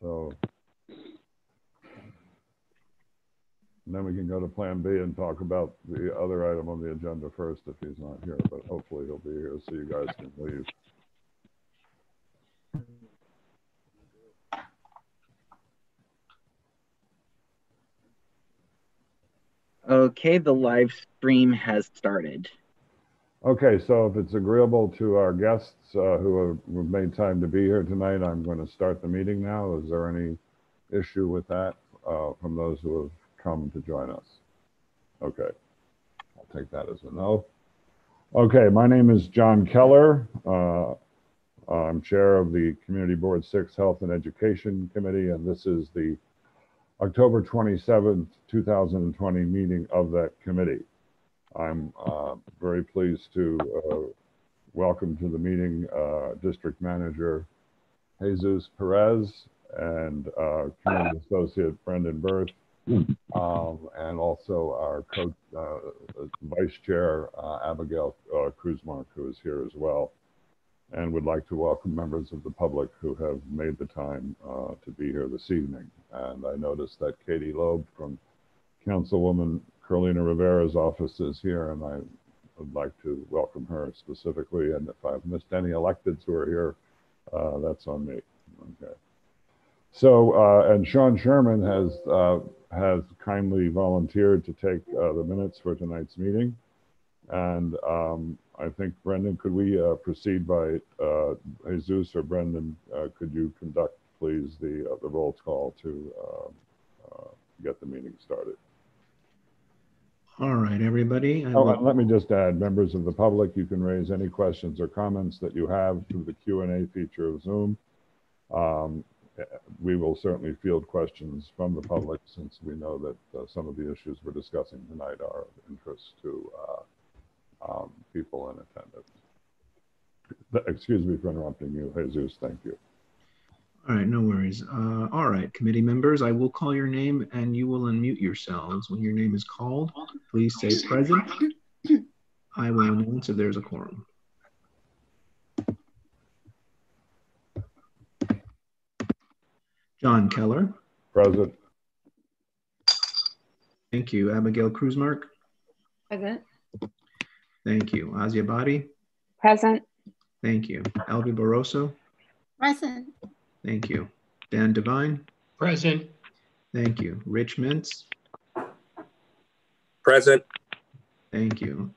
So and then we can go to Plan B and talk about the other item on the agenda first if he's not here, but hopefully he'll be here so you guys can leave. Okay, the live stream has started. Okay, so if it's agreeable to our guests who have made time to be here tonight, I'm going to start the meeting now. Is there any issue with that from those who have come to join us? Okay, I'll take that as a no. Okay, my name is John Keller. I'm chair of the Community Board 6 Health and Education Committee, and this is the October 27th, 2020 meeting of that committee. I'm very pleased to welcome to the meeting District Manager Jesus Perez and Community Associate Brendan Berth, and also our Vice Chair Abigail Kruzmark, who is here as well, and would like to welcome members of the public who have made the time to be here this evening. And I noticed that Katie Loeb from Councilwoman Carolina Rivera's office is here, and I would like to welcome her specifically. And if I've missed any electeds who are here, that's on me. Okay. So, and Sean Sherman has kindly volunteered to take the minutes for tonight's meeting. And I think, Brendan, could we proceed by Jesus or Brendan? Could you conduct, please, the roll call to get the meeting started? All right, everybody. Let me just add, members of the public, you can raise any questions or comments that you have through the Q&A feature of Zoom. We will certainly field questions from the public, since we know that some of the issues we're discussing tonight are of interest to people in attendance. Excuse me for interrupting you, Jesus. Thank you. All right, no worries. All right, committee members, I will call your name and you will unmute yourselves. When your name is called, please say present. I will announce if there's a quorum. John Keller. Present. Thank you. Abigail Kruzmark. Present. Thank you. Azia Badi. Present. Thank you. Alvi Barroso. Present. Thank you. Dan Devine. Present. Thank you. Rich Mintz. Present. Thank you.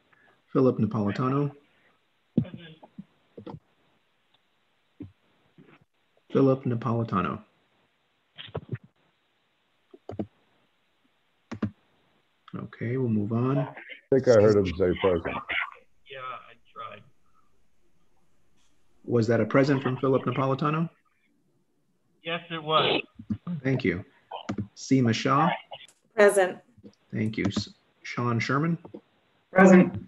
Philip Napolitano. Present. Philip Napolitano. Okay, we'll move on. I think I heard him say present. Yeah, I tried. Was that a present from Philip Napolitano? Yes, it was. Thank you. Seema Shah. Present. Thank you. Sean Sherman. Present.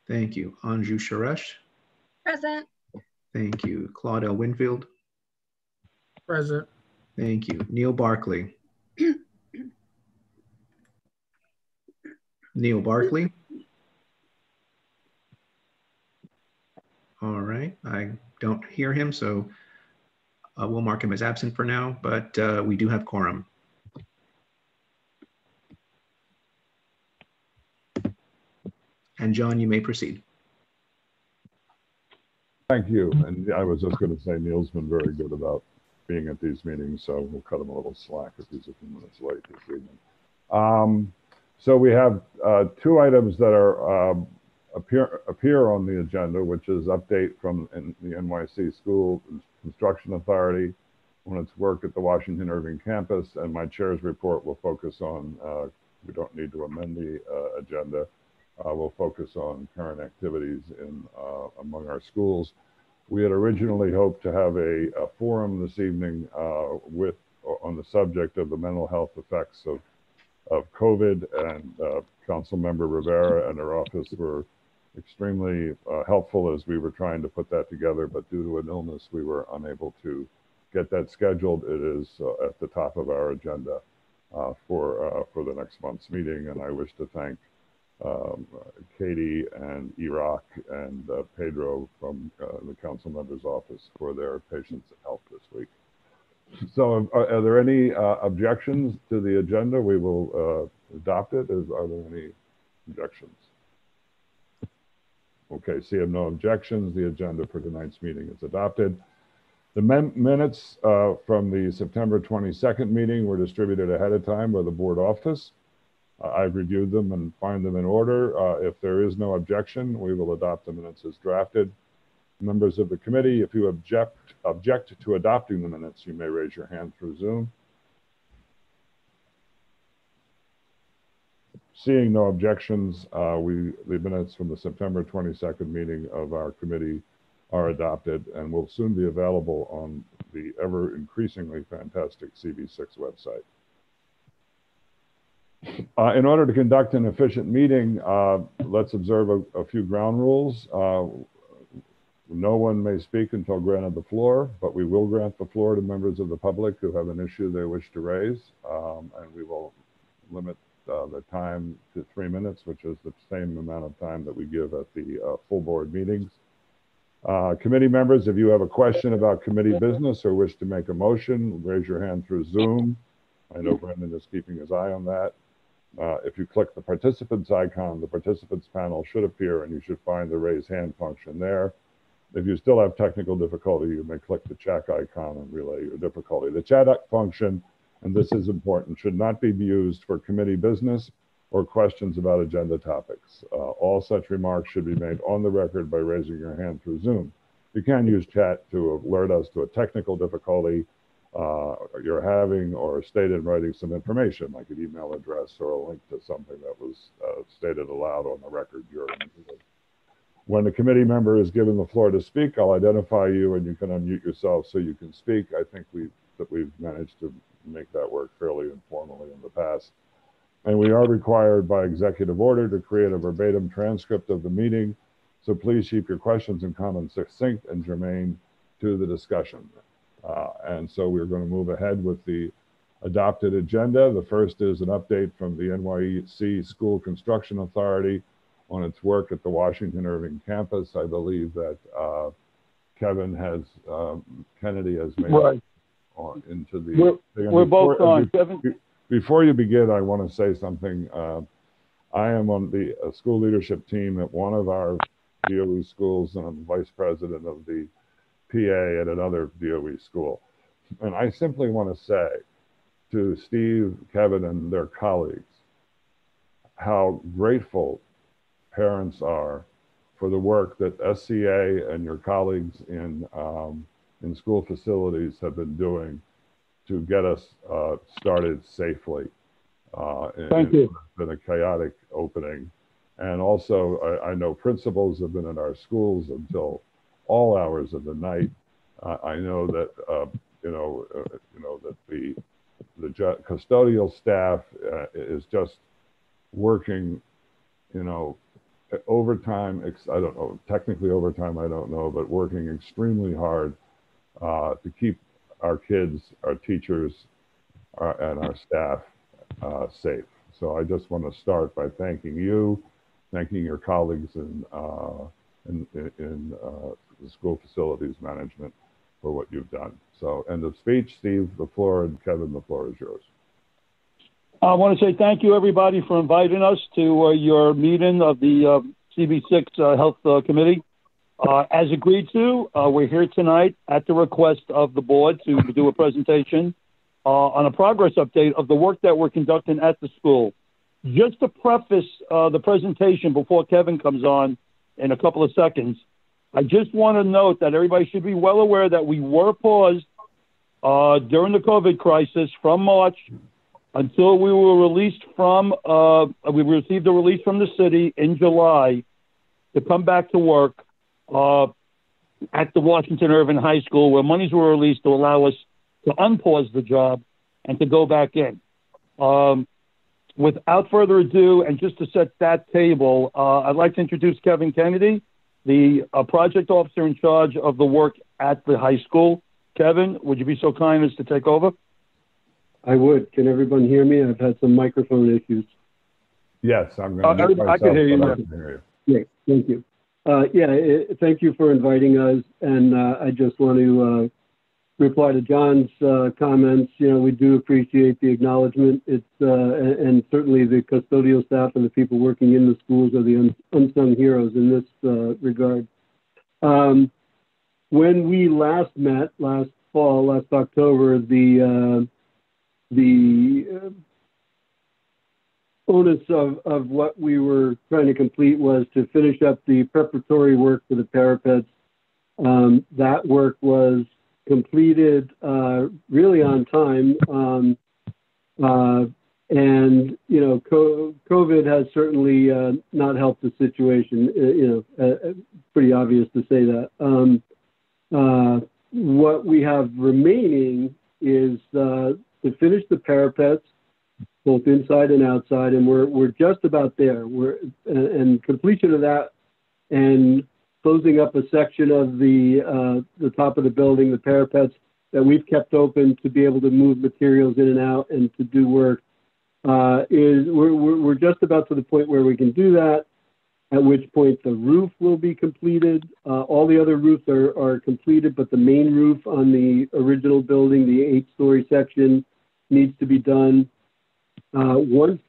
Thank you. Anju Suresh. Present. Thank you. Claude L. Winfield. Present. Thank you. Neil Barkley. Neil Barkley. All right. I don't hear him, so we'll mark him as absent for now, but we do have quorum. And John, you may proceed. Thank you. And I was just going to say, Neil's been very good about being at these meetings, so we'll cut him a little slack if he's a few minutes late this evening. So we have two items that are appear on the agenda, which is update from the NYC School Construction Authority on its work at the Washington Irving campus, and my chair's report will focus on, we don't need to amend the agenda, we'll focus on current activities in among our schools. We had originally hoped to have a forum this evening on the subject of the mental health effects of COVID, and Councilmember Rivera and her office were extremely helpful as we were trying to put that together, but due to an illness, we were unable to get that scheduled. It is at the top of our agenda for the next month's meeting, and I wish to thank Katie and Iraq and Pedro from the council member's office for their patience and help this week. So are there any objections to the agenda? We will adopt it. Are there any objections? Okay, seeing no objections, the agenda for tonight's meeting is adopted. The minutes from the September 22nd meeting were distributed ahead of time by the board office. I've reviewed them and find them in order. If there is no objection, we will adopt the minutes as drafted. Members of the committee, if you object to adopting the minutes, you may raise your hand through Zoom. Seeing no objections, the minutes from the September 22nd meeting of our committee are adopted and will soon be available on the ever increasingly fantastic CB6 website. In order to conduct an efficient meeting, let's observe a few ground rules. No one may speak until granted the floor, but we will grant the floor to members of the public who have an issue they wish to raise, and we will limit the time to 3 minutes, which is the same amount of time that we give at the full board meetings. Committee members, if you have a question about committee business or wish to make a motion, raise your hand through Zoom. I know Brendan is keeping his eye on that. If you click the participants icon, the participants panel should appear and you should find the raise hand function there. If you still have technical difficulty, you may click the chat icon and relay your difficulty. The chat function, and this is important, should not be used for committee business or questions about agenda topics. All such remarks should be made on the record by raising your hand through Zoom. You can use chat to alert us to a technical difficulty you're having, or state in writing some information like an email address or a link to something that was stated aloud on the record during the meeting. When the committee member is given the floor to speak, I'll identify you and you can unmute yourself so you can speak. I think we've managed to make that work fairly informally in the past. And we are required by executive order to create a verbatim transcript of the meeting. So please keep your questions and comments succinct and germane to the discussion. And so we're going to move ahead with the adopted agenda. The first is an update from the NYC School Construction Authority on its work at the Washington Irving campus. I believe that Kennedy has made right into the. We're both on, Kevin. Before you begin, I want to say something. I am on the school leadership team at one of our DOE schools, and I'm vice president of the PA at another DOE school. And I simply want to say to Steve, Kevin, and their colleagues how grateful parents are for the work that SCA and your colleagues in school facilities have been doing to get us started safely. Thank you. It's been a chaotic opening. And also, I know principals have been in our schools until all hours of the night. I know that that the custodial staff is just working, overtime. I don't know, technically overtime, I don't know, but working extremely hard to keep our kids, our teachers, and our staff safe. So I just want to start by thanking you, thanking your colleagues in the school facilities management for what you've done. So end of speech. Steve, the floor, and Kevin, the floor is yours. I want to say thank you, everybody, for inviting us to your meeting of the CB6 Health Committee. As agreed to, we're here tonight at the request of the board to do a presentation on a progress update of the work that we're conducting at the school. Just to preface the presentation before Kevin comes on in a couple of seconds, I just want to note that everybody should be well aware that we were paused during the COVID crisis from March until we were released from, we received a release from the city in July to come back to work at the Washington Irving High School, where monies were released to allow us to unpause the job and to go back in. Without further ado, and just to set that table, I'd like to introduce Kevin Kennedy, the project officer in charge of the work at the high school. Kevin, would you be so kind as to take over? I would. Can everyone hear me? I've had some microphone issues. Yes, I'm going to mute myself, I can hear you now. I can hear you. Great, thank you. Thank you for inviting us, and I just want to reply to John's comments, we do appreciate the acknowledgement. It's and certainly the custodial staff and the people working in the schools are the unsung heroes in this regard. When we last met last October, the onus of what we were trying to complete was to finish up the preparatory work for the parapets. That work was completed really on time. And, COVID has certainly not helped the situation, pretty obvious to say that. What we have remaining is to finish the parapets, both inside and outside, and we're just about there. And completion of that and closing up a section of the top of the building, the parapets that we've kept open to be able to move materials in and out and to do work, we're just about to the point where we can do that, at which point the roof will be completed. All the other roofs are completed, but the main roof on the original building, the 8-story section, needs to be done. Once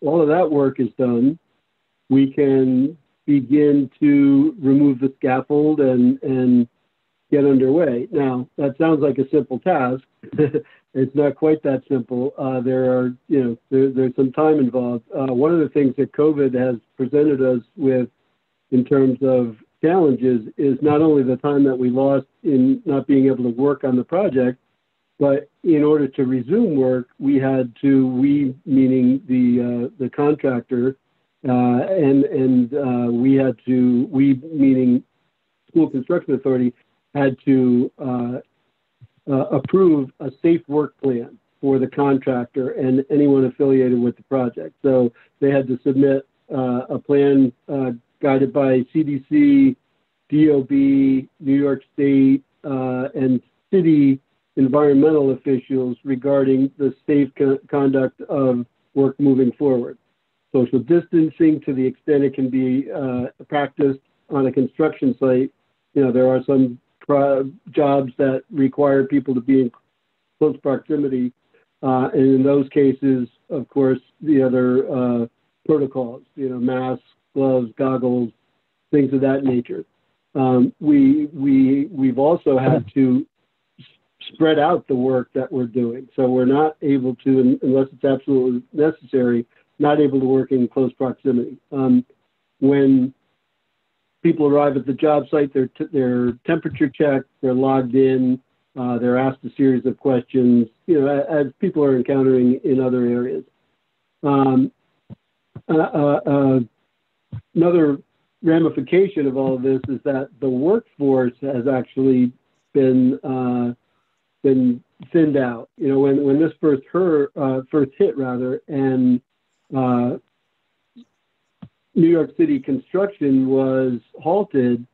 all of that work is done, we can begin to remove the scaffold and get underway. Now, that sounds like a simple task. It's not quite that simple. There's some time involved. One of the things that COVID has presented us with in terms of challenges is not only the time that we lost in not being able to work on the project, but in order to resume work, we had to, meaning the contractor, we, meaning School Construction Authority, had to approve a safe work plan for the contractor and anyone affiliated with the project. So they had to submit a plan guided by CDC, DOB, New York State, and city environmental officials regarding the safe conduct of work moving forward. Social distancing to the extent it can be practiced on a construction site. There are some jobs that require people to be in close proximity. And in those cases, of course, the other protocols, masks, gloves, goggles, things of that nature. We've also had to spread out the work that we're doing. So we're not able to, unless it's absolutely necessary, not able to work in close proximity. When people arrive at the job site, they're temperature checked, they're logged in, they're asked a series of questions, as people are encountering in other areas. Another ramification of all of this is that the workforce has actually been thinned out. When this first hit, and New York City construction was halted,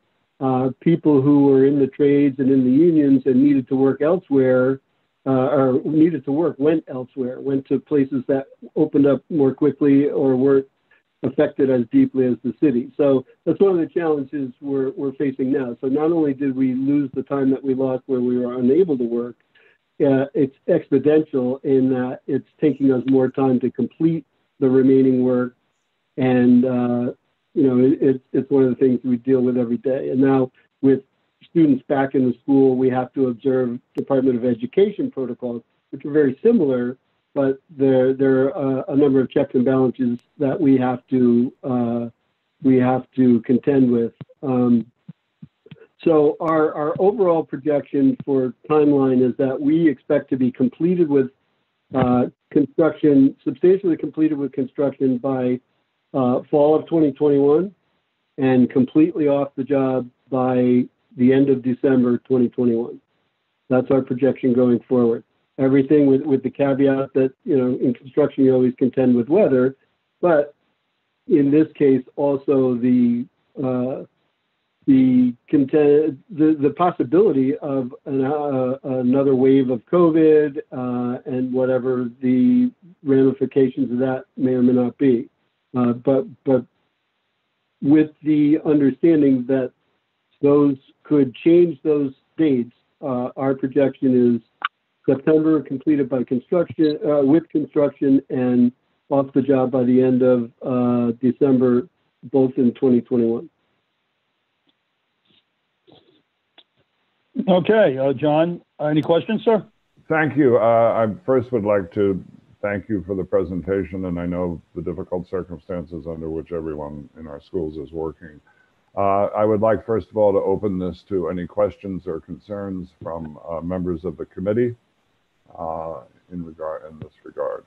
people who were in the trades and in the unions and needed to work elsewhere, went elsewhere, went to places that opened up more quickly or weren't affected as deeply as the city. So that's one of the challenges we're facing now. So not only did we lose the time that we lost where we were unable to work, it's exponential in that it's taking us more time to complete the remaining work. And, it's one of the things we deal with every day. And now with students back in the school, we have to observe Department of Education protocols, which are very similar, but there are a number of checks and balances that we have to contend with. So our overall projection for timeline is that we expect to be completed with construction, substantially completed with construction by fall of 2021 and completely off the job by the end of December 2021. That's our projection going forward. Everything with the caveat that, in construction you always contend with weather, but in this case also the possibility of another wave of COVID and whatever the ramifications of that may or may not be. But with the understanding that those could change those dates our projection is September completed by construction, with construction, and off the job by the end of December, both in 2021. Okay, John, any questions, sir? Thank you. I first would like to thank you for the presentation, and I know the difficult circumstances under which everyone in our schools is working. I would like, first of all, to open this to any questions or concerns from members of the committee in this regard.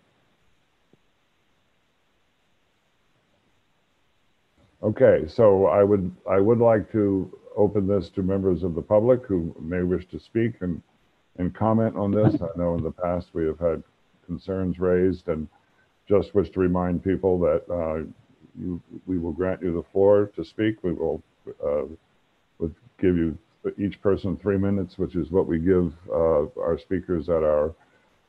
Okay, so I would like to open this to members of the public who may wish to speak and comment on this. I know in the past we have had concerns raised, and just wish to remind people that we will grant you the floor to speak. We will give you each person 3 minutes, which is what we give our speakers at our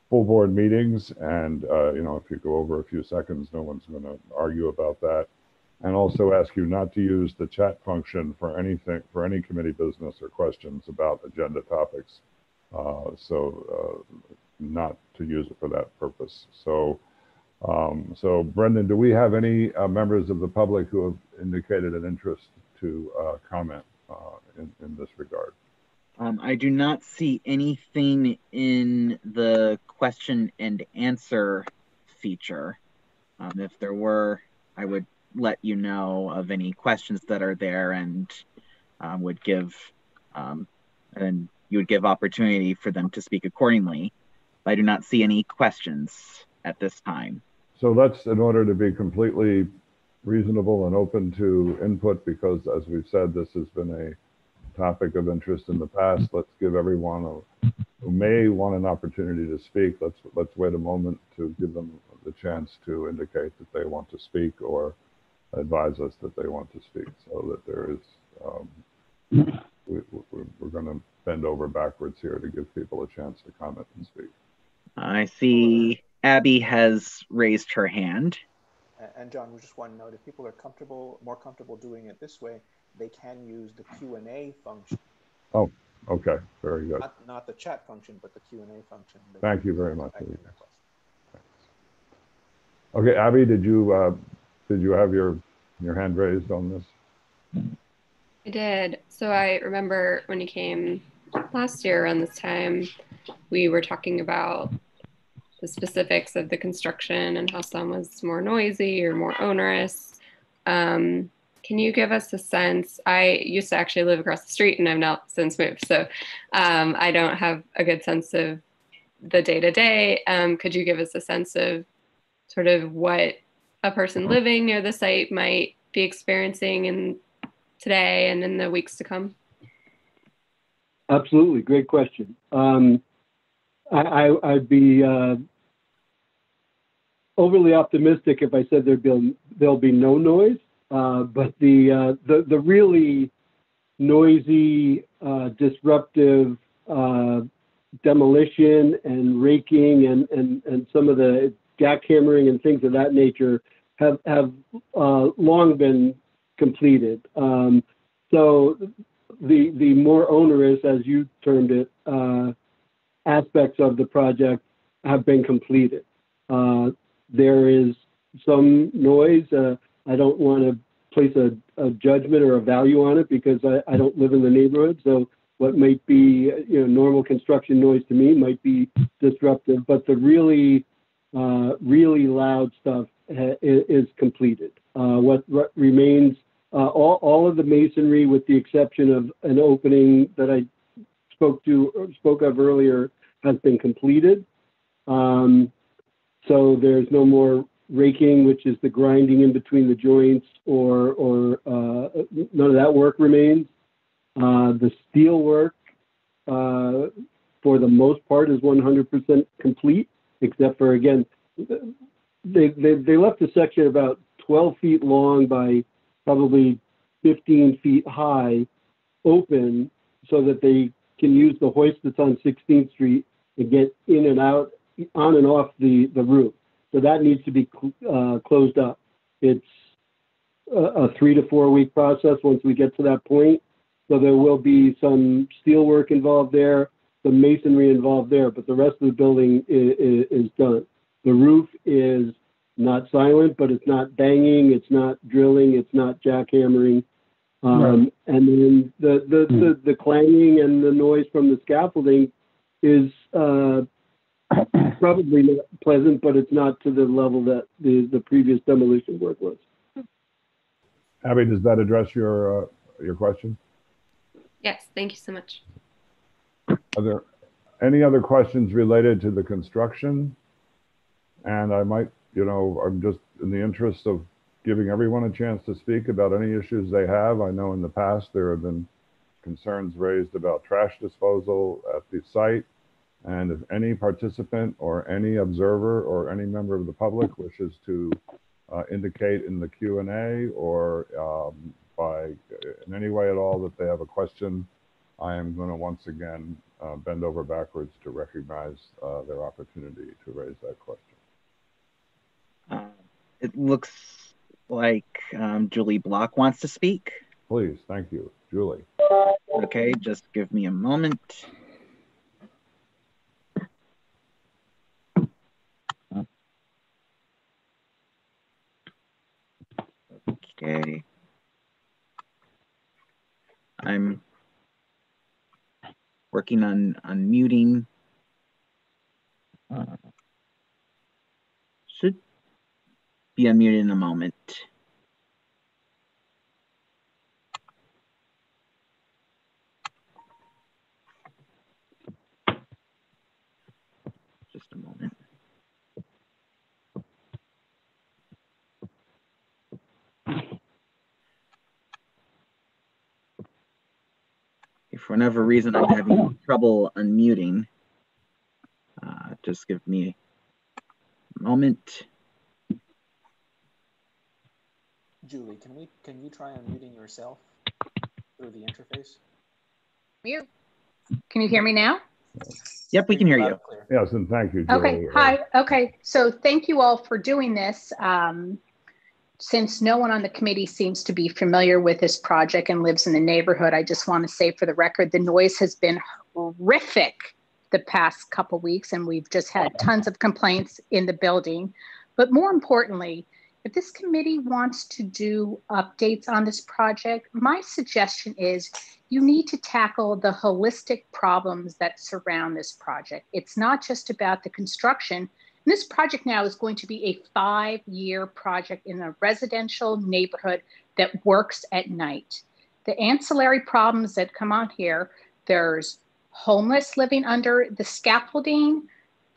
full board meetings. And you know, if you go over a few seconds, no one's going to argue about that. And also ask you not to use the chat function for anything, for any committee business or questions about agenda topics. Not to use it for that purpose. So Brendan, do we have any members of the public who have indicated an interest to comment in this regard? I do not see anything in the question and answer feature. If there were, I would let you know of any questions that are there, and would give and you would give opportunity for them to speak accordingly. I do not see any questions at this time. So let's, in order to be completely reasonable and open to input, because as we've said, this has been a topic of interest in the past, let's give everyone who may want an opportunity to speak, let's wait a moment to give them the chance to indicate that they want to speak or advise us that they want to speak, so that there is, we're going to bend over backwards here to give people a chance to comment and speak. I see Abby has raised her hand. And John, we just want to note, if people are more comfortable doing it this way, they can use the Q&A function. Oh, okay, very good. Not the chat function, but the Q&A function. Thank you very much. Okay, Abby, did you have your hand raised on this? I did. So I remember when you came last year around this time, we were talking about the specifics of the construction and how some was more noisy or more onerous. Can you give us a sense? I used to actually live across the street and I've now since moved. So I don't have a good sense of the day-to-day. Could you give us a sense of sort of what a person living near the site might be experiencing today and in the weeks to come? Absolutely, great question. I'd be overly optimistic if I said there'll be no noise, but the really noisy, disruptive demolition and raking and some of the jackhammering and things of that nature have long been completed. So the more onerous, as you termed it, aspects of the project have been completed. There is some noise. I don't want to place a judgment or a value on it because I don't live in the neighborhood. So what might be normal construction noise to me might be disruptive, but the really loud stuff is completed. What remains, all of the masonry, with the exception of an opening that I spoke of earlier, has been completed. So there's no more raking, which is the grinding in between the joints, or none of that work remains. The steel work, for the most part, is 100% complete, except for, again, they left a section about 12 feet long by probably 15 feet high open so that they can use the hoist that's on 16th Street and get in and out, on and off the roof. So that needs to be closed up. It's a 3 to 4 week process once we get to that point. So there will be some steel work involved there. some masonry involved there, but the rest of the building is done. The roof is not silent, but it's not banging, it's not drilling, it's not jackhammering. And then the clanging and the noise from the scaffolding is probably not pleasant, but it's not to the level that the previous demolition work was. Abby, does that address your question? Yes, thank you so much. Are there any other questions related to the construction? And I might, I'm just in the interest of giving everyone a chance to speak about any issues they have. I know in the past there have been concerns raised about trash disposal at the site. And if any participant or any observer or any member of the public wishes to indicate in the Q&A or in any way at all that they have a question, I am going to once again bend over backwards to recognize their opportunity to raise that question. It looks like Julie Block wants to speak. Please, thank you. Julie. Okay, just give me a moment. Okay. I'm working on unmuting. Should be unmuted in a moment. Just a moment. If for whatever reason I'm having trouble unmuting, just give me a moment. Julie, can you try unmuting yourself through the interface? Mute. Can you hear me now? Yep, we can hear you. Yes, and thank you, Julie. Okay, hi. Okay, so thank you all for doing this. Since no one on the committee seems to be familiar with this project and lives in the neighborhood, I just want to say for the record, the noise has been horrific the past couple weeks, and we've just had tons of complaints in the building. But more importantly, if this committee wants to do updates on this project, my suggestion is you need to tackle the holistic problems that surround this project. It's not just about the construction. And this project now is going to be a 5-year project in a residential neighborhood that works at night. The ancillary problems that come on here, there's homeless living under the scaffolding,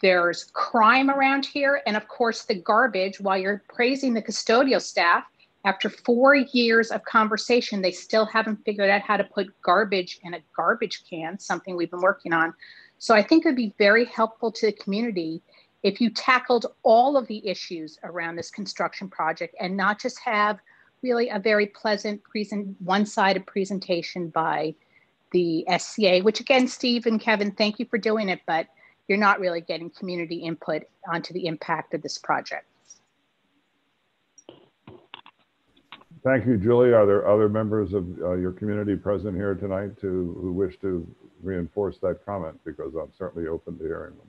there's crime around here, and of course the garbage. While you're praising the custodial staff, after 4 years of conversation, they still haven't figured out how to put garbage in a garbage can, something we've been working on. So I think it would be very helpful to the community if you tackled all of the issues around this construction project and not just have really a very pleasant one-sided presentation by the SCA, which again, Steve and Kevin, thank you for doing it, but you're not really getting community input onto the impact of this project. Thank you, Julie. Are there other members of your community present here tonight who wish to reinforce that comment? Because I'm certainly open to hearing them.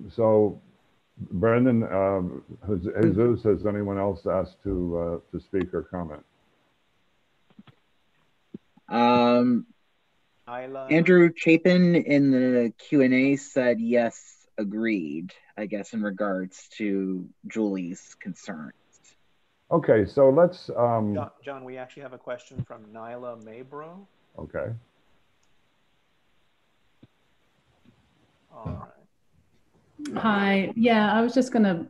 So Brendan, Jesus, has anyone else asked to speak or comment? Andrew Chapin in the Q&A said yes, agreed, I guess, in regards to Julie's concerns. Okay, so let's... John, we actually have a question from Nyla Maybro. Okay. All right. Hi. Yeah, I was just going to,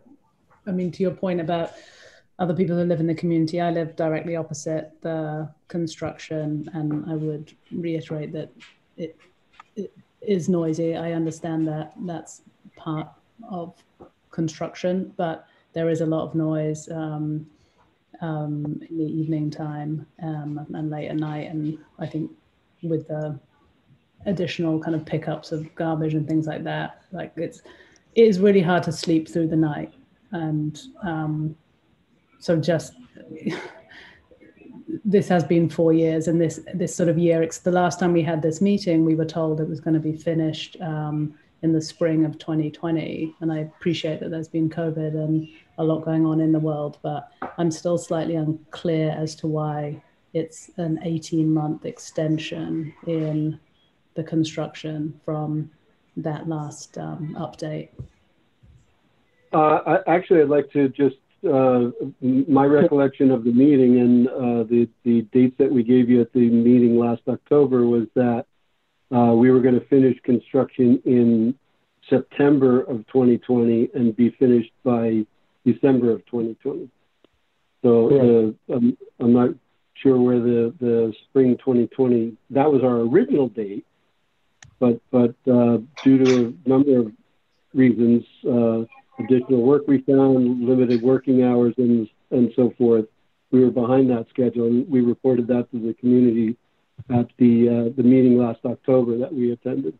to your point about other people who live in the community, I live directly opposite the construction, and I would reiterate that it is noisy. I understand that that's part of construction, but there is a lot of noise in the evening time and late at night. And I think with the additional kind of pickups of garbage and things like that, like it is really hard to sleep through the night. And so just, this has been 4 years, and this sort of year, the last time we had this meeting, we were told it was going to be finished in the spring of 2020. And I appreciate that there's been COVID and a lot going on in the world, but I'm still slightly unclear as to why it's an 18-month extension in the construction from that last update. Actually, I'd like to just, my recollection of the meeting and the dates that we gave you at the meeting last October was that we were going to finish construction in September of 2020 and be finished by December of 2020. So I'm not sure where the spring 2020, that was our original date, but due to a number of reasons, additional work we found, limited working hours, and so forth, we were behind that schedule. And we reported that to the community at the meeting last October that we attended.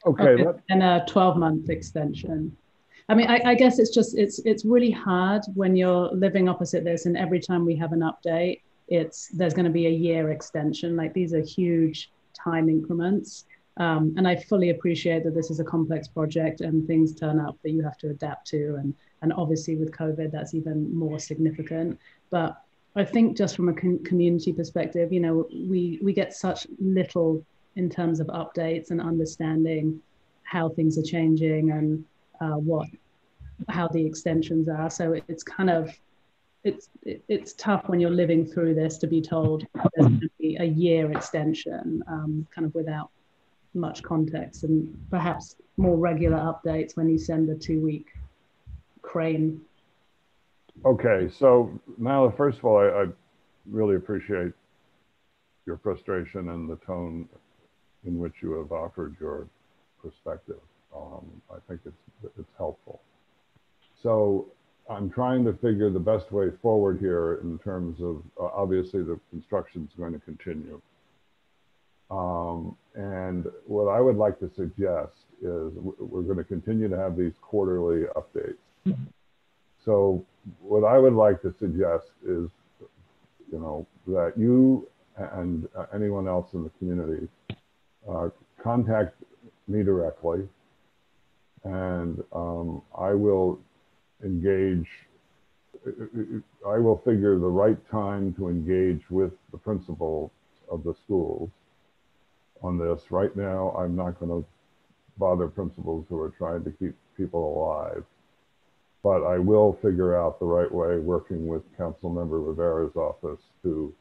Okay. And a 12-month extension. I mean, I guess it's just, it's really hard when you're living opposite this, and every time we have an update, there's going to be a year extension. Like, these are huge time increments. And I fully appreciate that this is a complex project and things turn up that you have to adapt to. And obviously with COVID, that's even more significant. But I think just from a community perspective, you know, we get such little in terms of updates and understanding how things are changing and how the extensions are. So it's kind of, it's tough when you're living through this to be told there's going to be a year extension, kind of without much context, and perhaps more regular updates when you send a 2-week crane. Okay, so Nyla, first of all, I really appreciate your frustration and the tone in which you have offered your perspective. I think it's helpful. So I'm trying to figure the best way forward here in terms of, obviously the construction is going to continue. And what I would like to suggest is we're going to continue to have these quarterly updates. So what I would like to suggest is, you know, that you and anyone else in the community contact me directly, and I will engage, I will figure the right time to engage with the principals of the schools on this. Right now, I'm not going to bother principals who are trying to keep people alive, but I will figure out the right way, working with Councilmember Rivera's office, to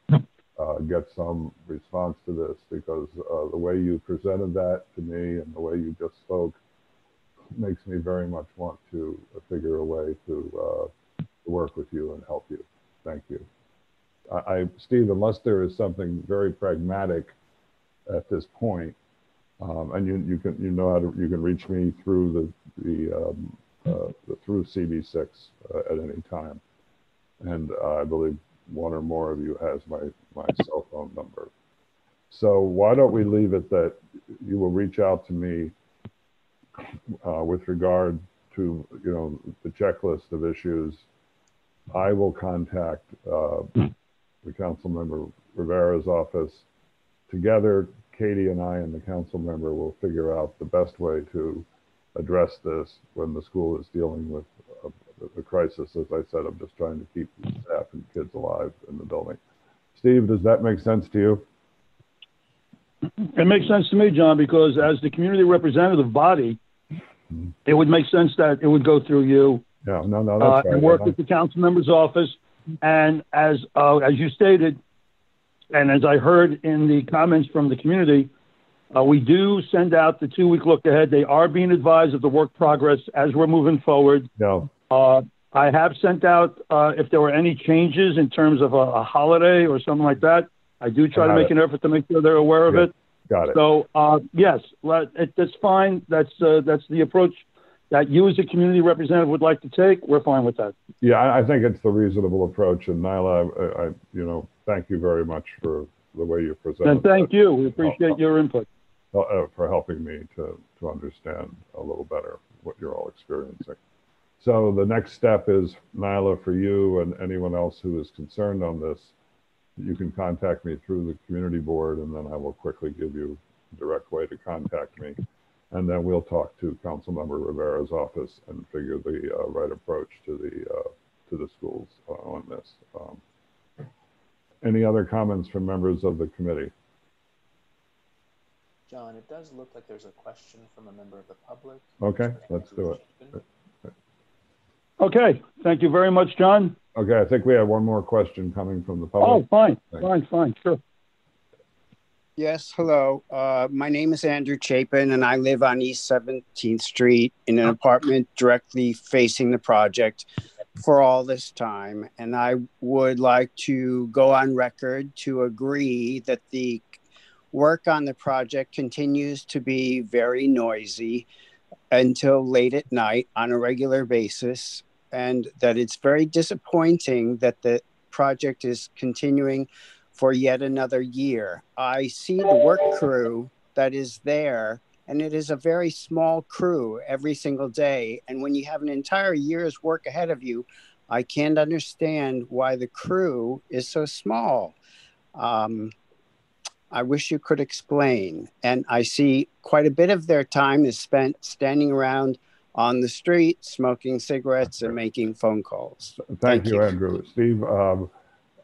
get some response to this, because the way you presented that to me and the way you just spoke makes me very much want to figure a way to work with you and help you. Thank you. Steve, unless there is something very pragmatic at this point, and you can reach me through through CB6 at any time, and I believe one or more of you has my cell phone number. So why don't we leave it that you will reach out to me with regard to, you know, the checklist of issues. I will contact the Councilmember Rivera's office. Together, Katie and I and the council member will figure out the best way to address this when the school is dealing with the crisis. As I said, I'm just trying to keep staff and kids alive in the building. Steve, does that make sense to you? It makes sense to me, John, because as the community representative body, it would make sense that it would go through you. Yeah, no, that's right. And work with the council member's office. And as you stated, and as I heard in the comments from the community, we do send out the 2-week look ahead. They are being advised of the work progress as we're moving forward. Yeah. I have sent out, if there were any changes in terms of a holiday or something like that, I do try to make an effort to make sure they're aware of it. Got it. So, yes, that's fine. That's the approach that you as a community representative would like to take. We're fine with that. Yeah, I think it's the reasonable approach. And Nyla, thank you very much for the way you presented. And thank you. We appreciate your input. For helping me to understand a little better what you're all experiencing. So the next step is, Nyla, for you and anyone else who is concerned on this, you can contact me through the community board, and then I will quickly give you a direct way to contact me. And then we'll talk to Councilmember Rivera's office and figure the right approach to the schools on this. Any other comments from members of the committee? John, it does look like there's a question from a member of the public. Okay, let's do it. Okay, thank you very much, John. Okay, I think we have one more question coming from the public. Oh, fine, sure. Yes, hello. My name is Andrew Chapin, and I live on East 17th Street in an apartment directly facing the project for all this time. And I would like to go on record to agree that the work on the project continues to be very noisy until late at night on a regular basis, and that it's very disappointing that the project is continuing for yet another year. I see the work crew that is there, and it is a very small crew every single day. And when you have an entire year's work ahead of you, I can't understand why the crew is so small. I wish you could explain. And I see quite a bit of their time is spent standing around on the street, smoking cigarettes and making phone calls. Thank you, Andrew. Steve,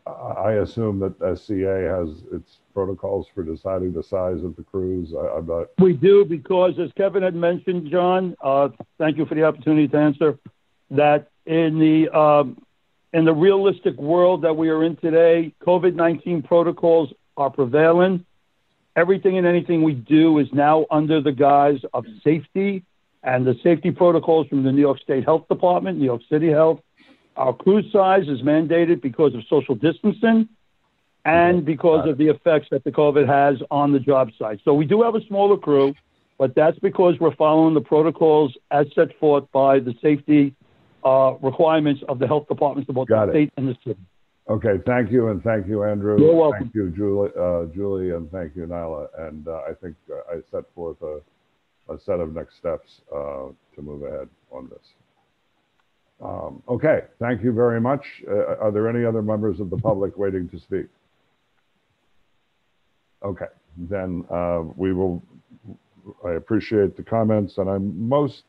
I assume that SCA has its protocols for deciding the size of the crews. I'm not... We do, because as Kevin had mentioned, John, thank you for the opportunity to answer, that in the realistic world that we are in today, COVID-19 protocols are prevailing. Everything and anything we do is now under the guise of safety, and the safety protocols from the New York State Health Department, New York City Health. Our crew size is mandated because of social distancing and because of the effects that the COVID has on the job site. So we do have a smaller crew, but that's because we're following the protocols as set forth by the safety requirements of the health departments of both the state and the city. Okay, thank you, and thank you, Andrew. You're welcome. Thank you, Julie, and thank you, Nyla. And I think I set forth a set of next steps to move ahead on this. Okay, thank you very much. Are there any other members of the public waiting to speak? Okay, then I appreciate the comments, and I most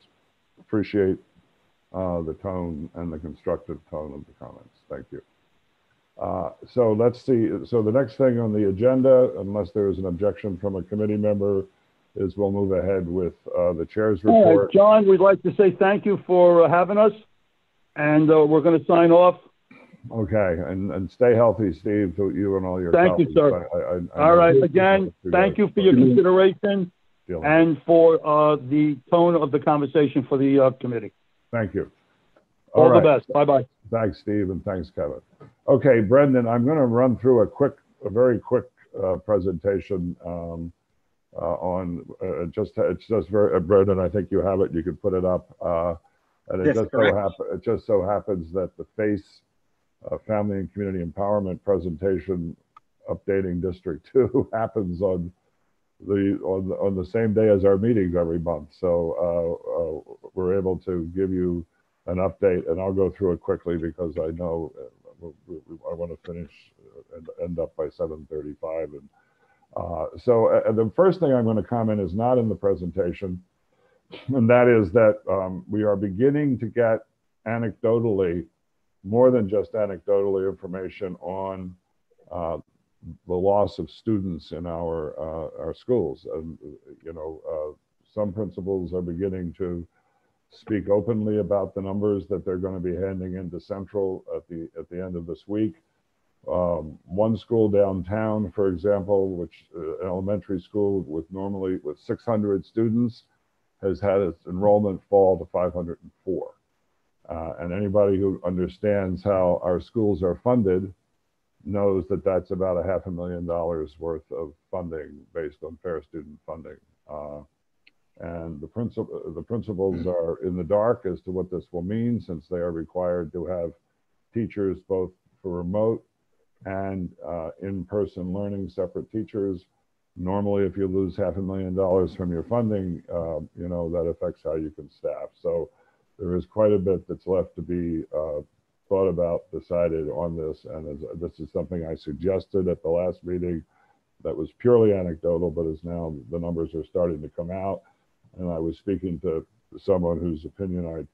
appreciate the tone and the constructive tone of the comments. Thank you. So let's see. So the next thing on the agenda, unless there is an objection from a committee member, is we'll move ahead with the chair's report. All right, John, we'd like to say thank you for having us, and we're going to sign off. Okay, and stay healthy, Steve, to you and all your colleagues. Thank you, sir. All right, again, thank you for your consideration and for the tone of the conversation for the committee. Thank you. All the best. Bye-bye. Thanks, Steve, and thanks, Kevin. Okay, Brendan, I'm going to run through a very quick presentation on it's just very Brendan. I think you have it. You can put it up, and it just so happens that the FACE Family and Community Empowerment presentation updating District 2 happens on the same day as our meetings every month. So we're able to give you an update, and I'll go through it quickly because I know I want to finish and end up by 7:35. And so the first thing I'm going to comment is not in the presentation, and that is that we are beginning to get anecdotally, more than just anecdotally, information on the loss of students in our schools. And some principals are beginning to speak openly about the numbers that they're going to be handing into Central at the end of this week. One school downtown, for example, which an elementary school with 600 students, has had its enrollment fall to 504. And anybody who understands how our schools are funded knows that that's about $500,000 worth of funding based on fair student funding. And the principals are in the dark as to what this will mean, since they are required to have teachers both for remote and in-person learning, separate teachers. Normally, if you lose $500,000 from your funding, you know, that affects how you can staff. So there is quite a bit that's left to be thought about, decided on this. And this is something I suggested at the last meeting that was purely anecdotal, but is now the numbers are starting to come out. And I was speaking to someone whose opinion I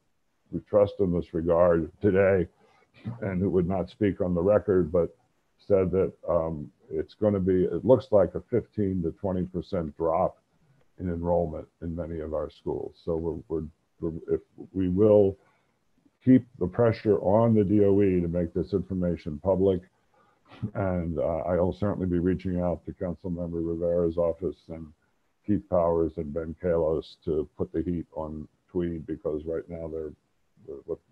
trust in this regard today, and who would not speak on the record, but said that it's going to be, it looks like a 15 to 20% drop in enrollment in many of our schools. So if we will keep the pressure on the DOE to make this information public, and I'll certainly be reaching out to Councilmember Rivera's office and Keith Powers and Ben Kalos to put the heat on Tweed, because right now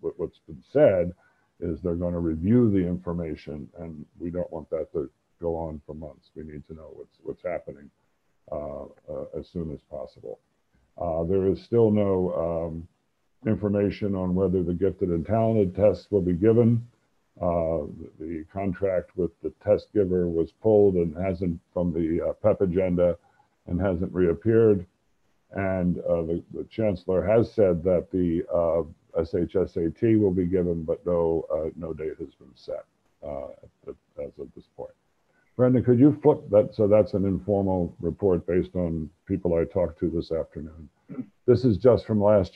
what's been said is they're going to review the information, and we don't want that to go on for months. We need to know what's happening as soon as possible. There is still no information on whether the gifted and talented tests will be given. The contract with the test giver was pulled and hasn't, from the PEP agenda, and hasn't reappeared. And the chancellor has said that the SHSAT will be given, but no date has been set as of this point. Brenda, could you flip that? So that's an informal report based on people I talked to this afternoon. This is just from last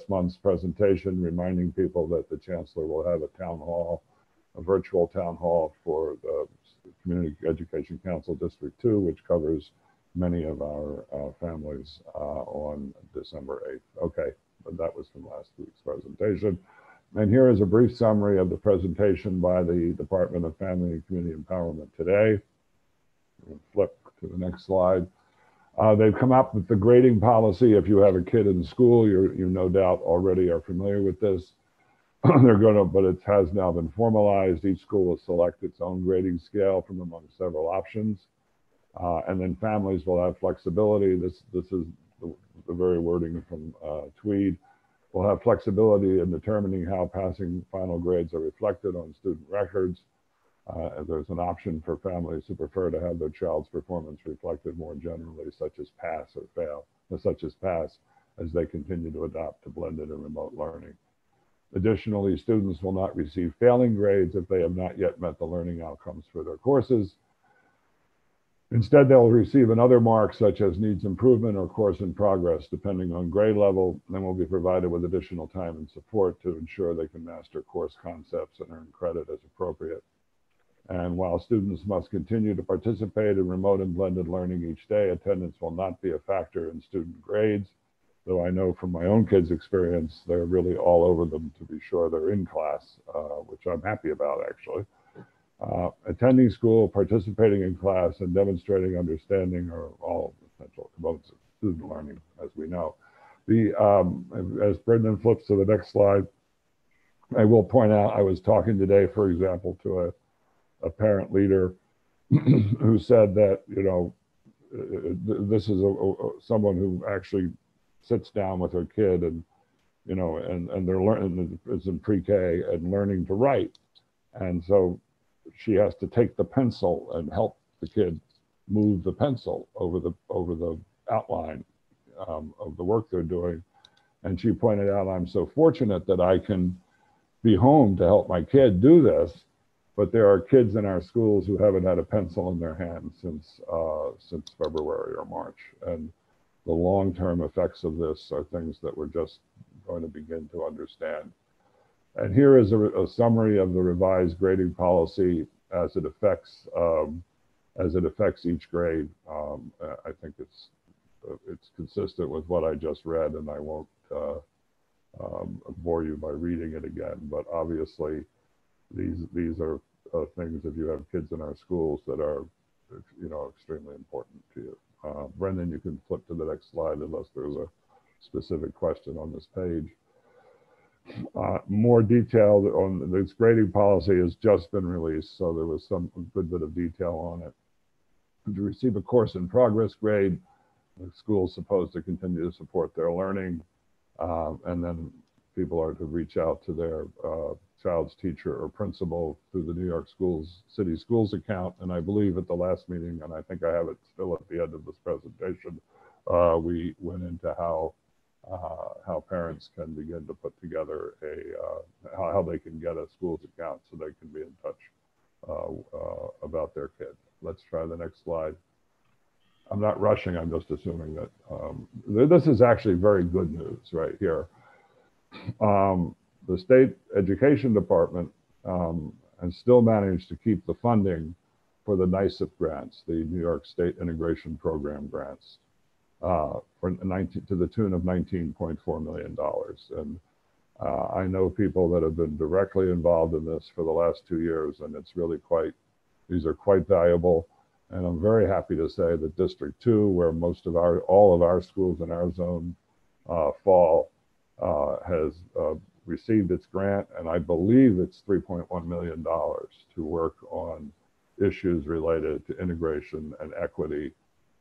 month's presentation, reminding people that the chancellor will have a town hall, a virtual town hall for the Community Education Council District 2, which covers many of our families on December 8th. Okay, but that was from last week's presentation. And here is a brief summary of the presentation by the Department of Family and Community Empowerment today. We'll flip to the next slide. They've come up with the grading policy. If you have a kid in school, you no doubt already are familiar with this. They're going to, but it has now been formalized. Each school will select its own grading scale from among several options. And then families will have flexibility. This is the very wording from Tweed. Will have flexibility in determining how passing final grades are reflected on student records. There's an option for families who prefer to have their child's performance reflected more generally, such as pass or fail, as they continue to adopt to blended and remote learning. Additionally, students will not receive failing grades if they have not yet met the learning outcomes for their courses. Instead, they'll receive another mark, such as needs improvement or course in progress, depending on grade level, and will be provided with additional time and support to ensure they can master course concepts and earn credit as appropriate. And while students must continue to participate in remote and blended learning each day, attendance will not be a factor in student grades, though I know from my own kids' experience, they're really all over them to be sure they're in class, which I'm happy about, actually. Attending school, participating in class, and demonstrating understanding are all essential components of student learning, as we know. As Brendan flips to the next slide, I will point out, I was talking today, for example, to a parent leader who said that, you know, this is someone who actually sits down with her kid and, you know, and they're learning, it's in pre-K and learning to write. And so she has to take the pencil and help the kid move the pencil over the outline of the work they're doing. And she pointed out, I'm so fortunate that I can be home to help my kid do this, but there are kids in our schools who haven't had a pencil in their hands since February or March. And the long-term effects of this are things that we're just going to begin to understand. And here is a summary of the revised grading policy as it affects each grade. I think it's consistent with what I just read, and I won't bore you by reading it again. But obviously, these are things, if you have kids in our schools, that are, you know, extremely important to you. Brendan, you can flip to the next slide unless there's a specific question on this page. More detail on this grading policy has just been released, so there was some good bit of detail on it. To receive a course in progress grade, the school is supposed to continue to support their learning, and then people are to reach out to their child's teacher or principal through the New York City Schools account. And I believe at the last meeting, and I think I have it still at the end of this presentation, we went into how parents can begin to put together how they can get a school's account so they can be in touch about their kid. Let's try the next slide. I'm not rushing, I'm just assuming that this is actually very good news right here. The state education department has still managed to keep the funding for the NYSIP grants, the New York State Integration Program grants, to the tune of $19.4 million. And I know people that have been directly involved in this for the last 2 years, and it's really these are quite valuable. And I'm very happy to say that District 2, where all of our schools in our zone fall, has received its grant, and I believe it's $3.1 million to work on issues related to integration and equity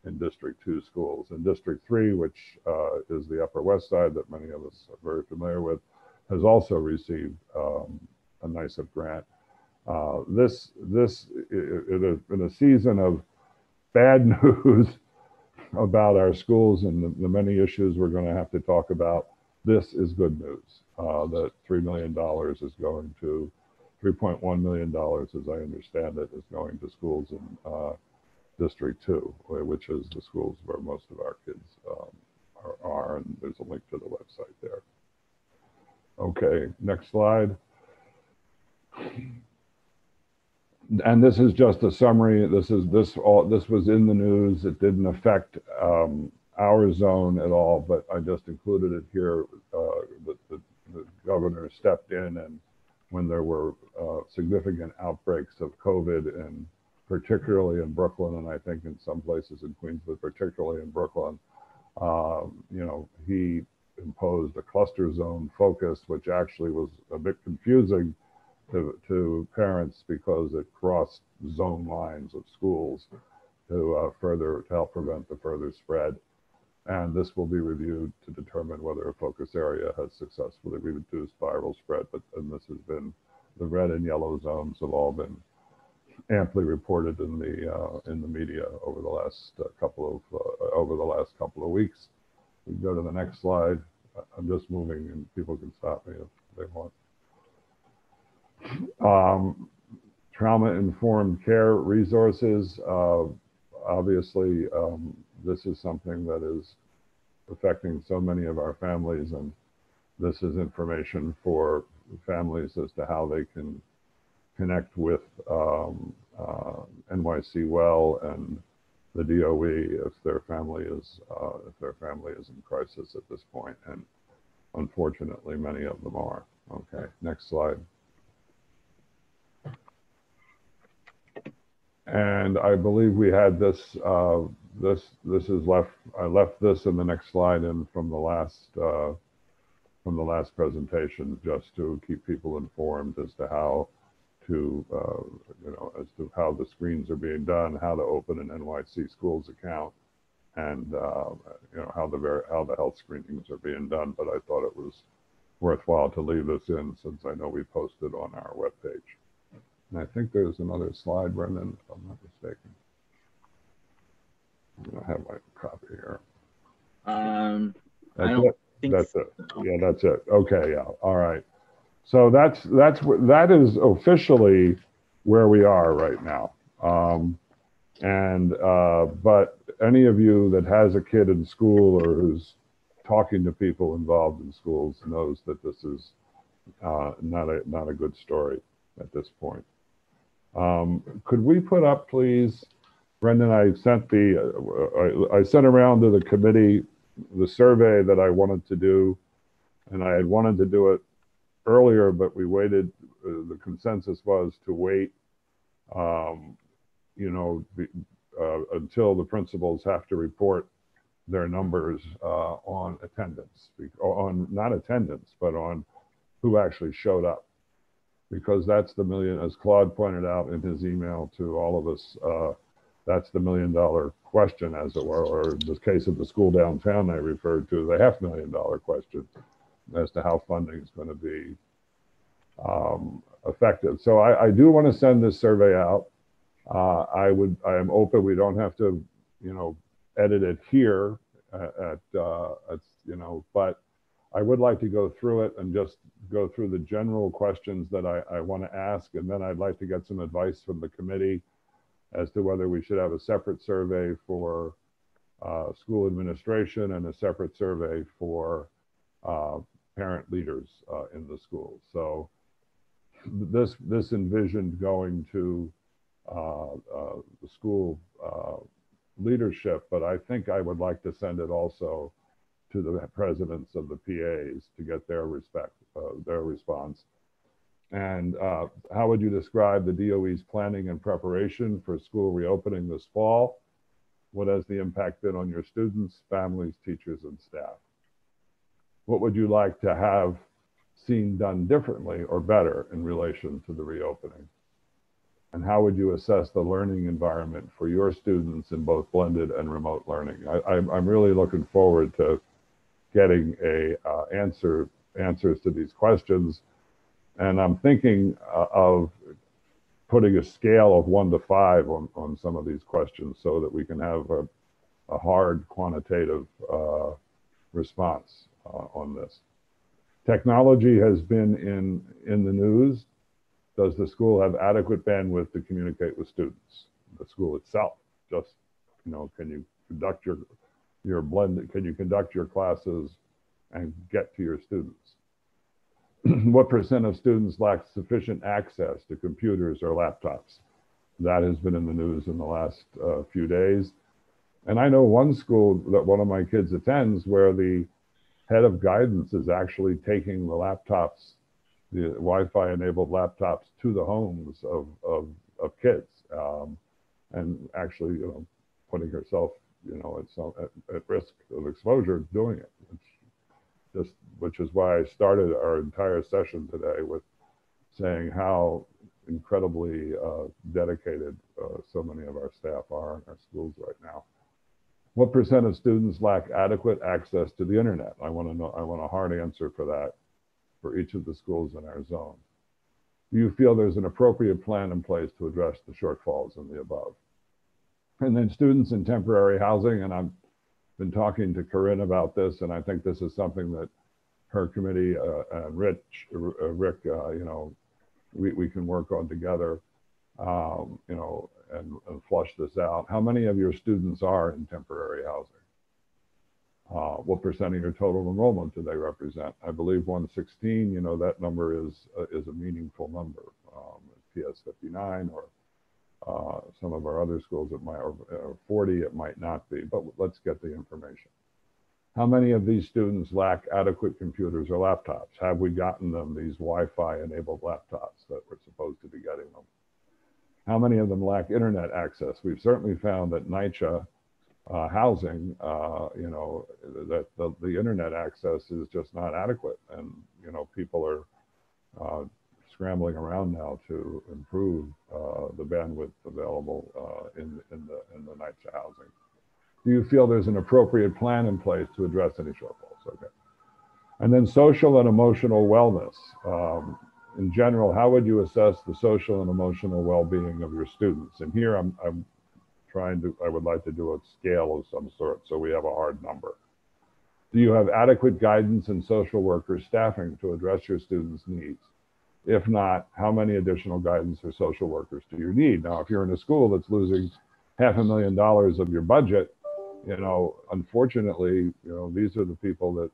in District 2 schools. In District 3, which is the Upper West Side that many of us are very familiar with, has also received a NYSIP grant. In a season of bad news about our schools and the many issues we're going to have to talk about, this is good news. That $3 million is going to, $3.1 million, as I understand it, is going to schools in District 2, which is the schools where most of our kids are, and there's a link to the website there. Okay, next slide. And this is just a summary. This was in the news. It didn't affect our zone at all, but I just included it here. The governor stepped in, and when there were significant outbreaks of COVID, and particularly in Brooklyn, and I think in some places in Queens, but particularly in Brooklyn, he imposed a cluster zone focus, which actually was a bit confusing to parents because it crossed zone lines of schools to help prevent the further spread. And this will be reviewed to determine whether a focus area has successfully reduced viral spread. And this has been, the red and yellow zones have all been amply reported in the media over the last couple of weeks. We can go to the next slide. I'm just moving, and people can stop me if they want. Trauma-informed care resources. Obviously, this is something that is affecting so many of our families, and this is information for families as to how they can connect with NYC Well and the DOE if their family is in crisis at this point, and unfortunately, many of them are. Okay, next slide. And I believe we had this. This is left. I left this in the next slide and from the last presentation, just to keep people informed as to how to as to how the screens are being done, how to open an NYC Schools account, and how the health screenings are being done. But I thought it was worthwhile to leave this in since I know we posted on our webpage. And I think there's another slide, Brendan, if I'm not mistaken. I have my copy here. That's it. Yeah, that's it. Okay, yeah. All right. So that is officially where we are right now. But any of you that has a kid in school or who's talking to people involved in schools knows that this is not a good story at this point. Could we put up, please, Brendan? I sent around to the committee the survey that I wanted to do, and I had wanted to do it earlier, but we waited. The consensus was to wait, until the principals have to report their numbers on attendance, on not attendance, but on who actually showed up. Because that's the million, as Claude pointed out in his email to all of us, that's the $1 million question, as it were, or in the case of the school downtown I referred to, the $500,000 question as to how funding is going to be effective. So I do want to send this survey out. I am open. We don't have to, edit it here but I would like to go through it and just go through the general questions that I want to ask. And then I'd like to get some advice from the committee as to whether we should have a separate survey for school administration and a separate survey for parent leaders in the schools. So this envisioned going to the school leadership, but I think I would like to send it also to the presidents of the PAs to get their response. And how would you describe the DOE's planning and preparation for school reopening this fall? What has the impact been on your students, families, teachers, and staff? What would you like to have seen done differently or better in relation to the reopening? And how would you assess the learning environment for your students in both blended and remote learning? I'm really looking forward to getting answers to these questions. And I'm thinking of putting a scale of 1 to 5 on some of these questions so that we can have a hard quantitative response on this. Technology has been in the news. Does the school have adequate bandwidth to communicate with students? The school itself, just, can you conduct your blended, can you conduct your classes and get to your students? What % of students lack sufficient access to computers or laptops? That has been in the news in the last few days. And I know one school that one of my kids attends where the head of guidance is actually taking the laptops, the Wi-Fi enabled laptops, to the homes of kids, and actually, putting herself, at risk of exposure doing it. Which is why I started our entire session today with saying how incredibly dedicated so many of our staff are in our schools right now. What % of students lack adequate access to the internet? I want a hard answer for that for each of the schools in our zone. Do you feel there's an appropriate plan in place to address the shortfalls in the above? And then students in temporary housing, and I've been talking to Corinne about this, and I think this is something that her committee and Rick, we can work on together, and flush this out. How many of your students are in temporary housing? What % of your total enrollment do they represent? I believe 116, that number is a meaningful number. PS 59 or some of our other schools, it might, or 40, it might not be, but let's get the information. How many of these students lack adequate computers or laptops? Have we gotten them these Wi-Fi enabled laptops that we're supposed to be getting them? How many of them lack internet access? We've certainly found that NYCHA housing, that the internet access is just not adequate. And, people are scrambling around now to improve the bandwidth available in the NYCHA housing. Do you feel there's an appropriate plan in place to address any shortfalls? Okay. And then social and emotional wellness. In general, how would you assess the social and emotional well-being of your students? And here I would like to do a scale of some sort so we have a hard number. Do you have adequate guidance and social worker staffing to address your students' needs? If not, how many additional guidance or social workers do you need? Now, if you're in a school that's losing $500,000 of your budget, unfortunately, these are the people that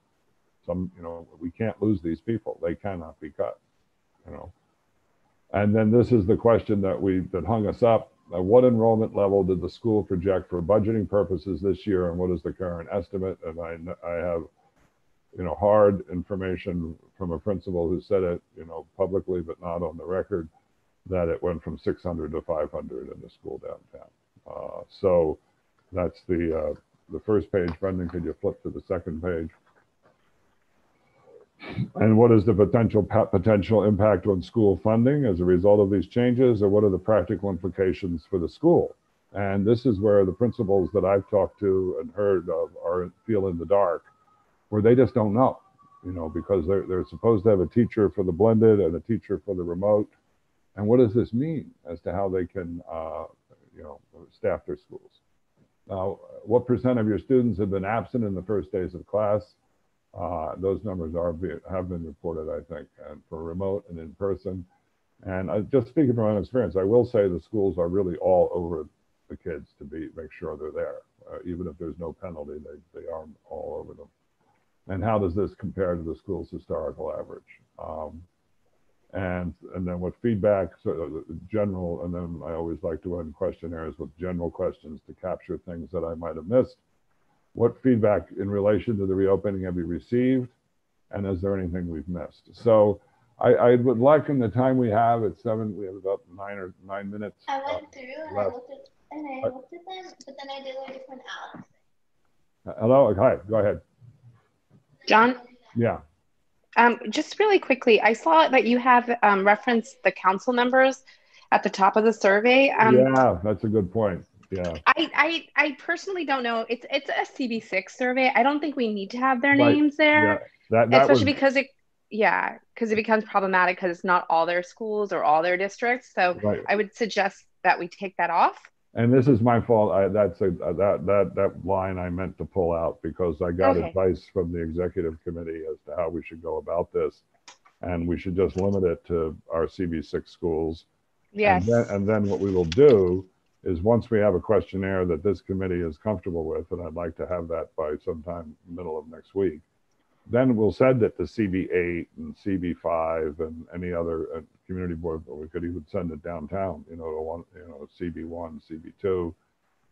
we can't lose these people. They cannot be cut, And then this is the question that hung us up. What enrollment level did the school project for budgeting purposes this year, and what is the current estimate? And I have, hard information from a principal who said it, publicly, but not on the record, that it went from 600 to 500 in the school downtown. So that's the first page. Brendan, could you flip to the second page? And what is the potential impact on school funding as a result of these changes, or what are the practical implications for the school? And this is where the principals that I've talked to and heard of feel in the dark, where they just don't know. you know, because they're supposed to have a teacher for the blended and a teacher for the remote. And what does this mean as to how they can, you know, staff their schools? Now, what percent of your students have been absent in the first days of class? Those numbers have been reported, I think, and for remote and in person. And just speaking from my own experience, I will say the schools are really all over the kids to make sure they're there. Even if there's no penalty, they are all over them. And how does this compare to the school's historical average? And then what feedback, so general, and then I always like to end questionnaires with general questions to capture things that I might have missed. What feedback in relation to the reopening have you received? And is there anything we've missed? So I would like, in the time we have at 7, we have about 9 minutes. I went through and I looked at them, but then I did a different Alex. Hello, hi, go ahead. John? Yeah. Just really quickly, I saw that you have referenced the council members at the top of the survey. Yeah, that's a good point. Yeah. I personally don't know. It's a CB6 survey. I don't think we need to have their names there, yeah. Especially because it becomes problematic because it's not all their schools or all their districts. So I would suggest that we take that off. And this is my fault. That line I meant to pull out because I got advice from the executive committee as to how we should go about this, and we should just limit it to our CB6 schools. Yes. And then what we will do is, once we have a questionnaire that this committee is comfortable with, and I'd like to have that by sometime middle of next week, then we'll send it to CB8 and CB5 and any other community board, but we could even send it downtown, you know, to one, you know, CB1, CB2,